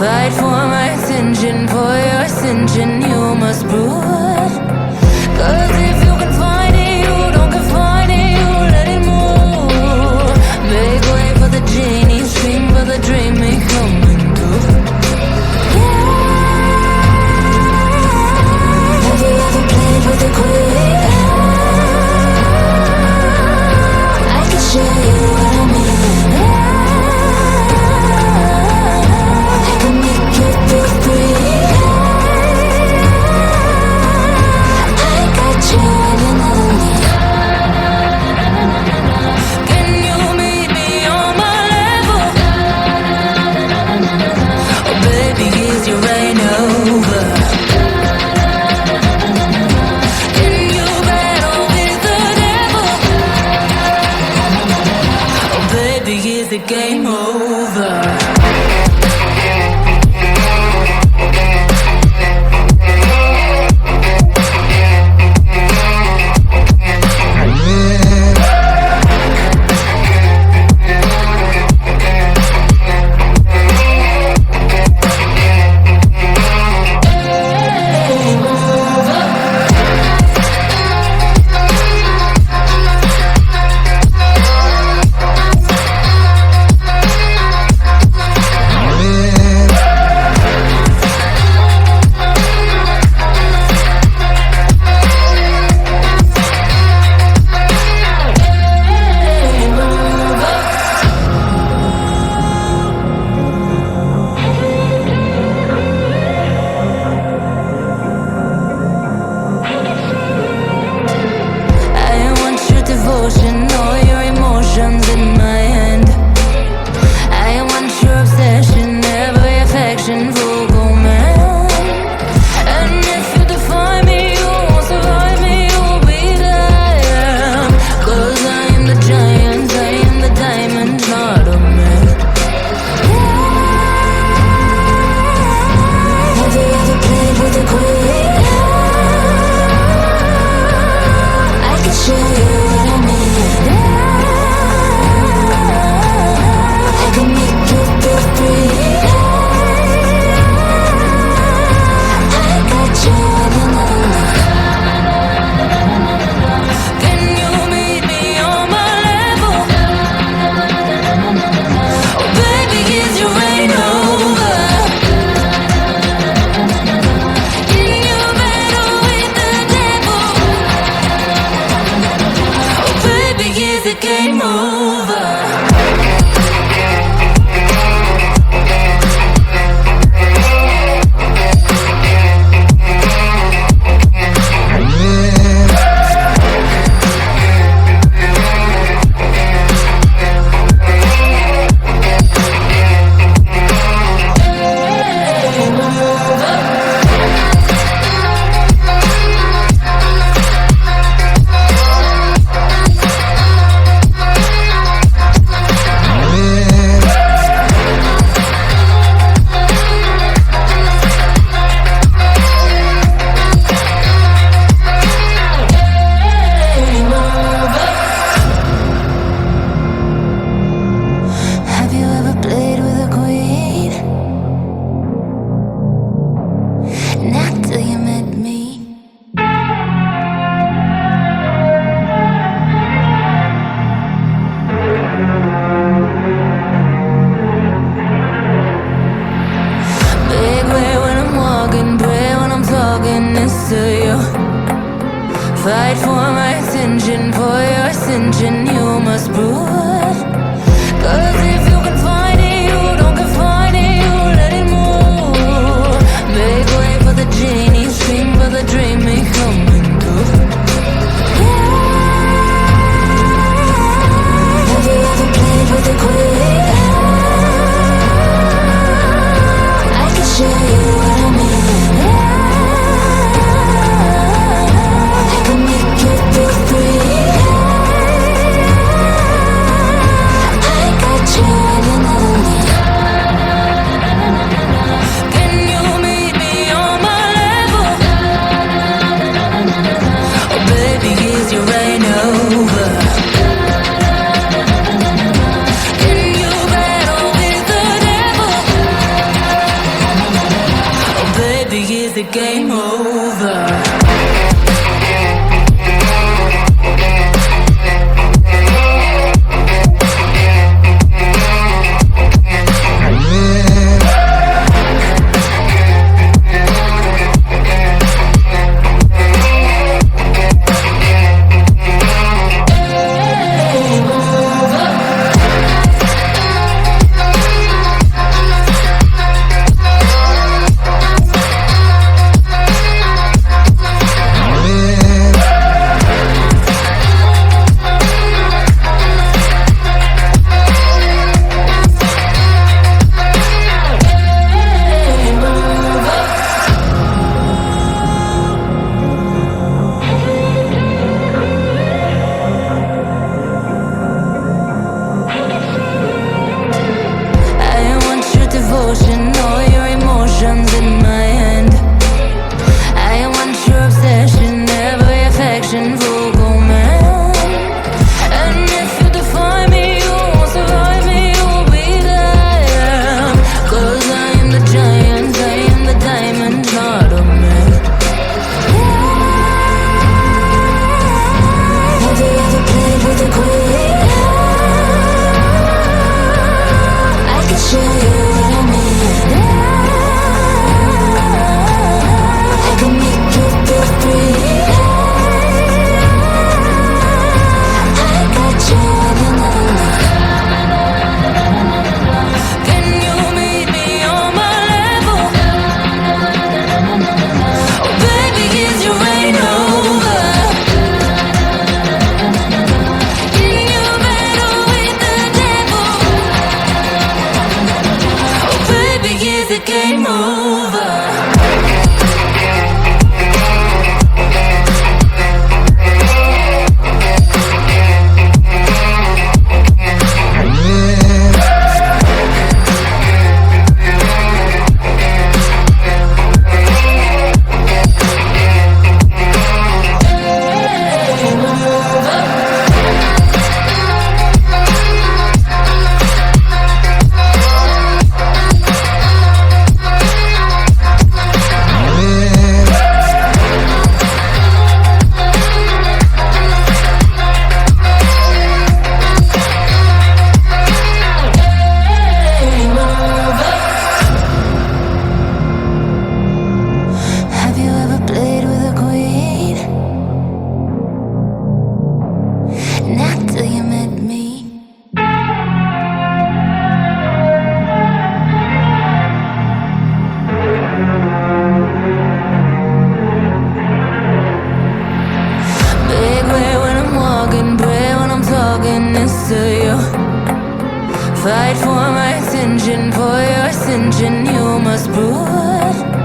Fight for my attention, for your ascension, you must prove. Cause if you can find it, you don't confine it, you let it move. Make way for the genie, scream for the dream, me coming through. Have you ever played with a queen? I can show you what I mean. I can make you feel free. I got you when you know me. Can you meet me on my level? Oh baby, is your reign over? Can you battle with the devil? Oh baby, is the game over? All your emotions in my hand. I want your obsession, every affection, full command. And if you define me, you won't survive me, you'll be there. Cause I am the giant, I am the diamond, not a man. Have you ever played with a queen? I can show you what I mean. I can make you feel free. I got you when you know me. Can you meet me on my level? Oh baby, is your reign over? Can you battle with the devil? Oh baby, is the game over? Have you ever played with a queen? Not till you met me. Big way when I'm walking, pray when I'm talking this to you. Fight for my attention, for your ascension, you must prove. Cause if you can find it, you don't confine it, you let it move. Make way for the genie, scream for the dream, me coming through. Have you ever played with a queen? I can show you what I mean. I can make you feel free. I got you when you know me. Can you meet me on my level? Oh baby, is your reign over? Can you battle with the devil? to you. Fight for my attention, for your ascension, you must brood.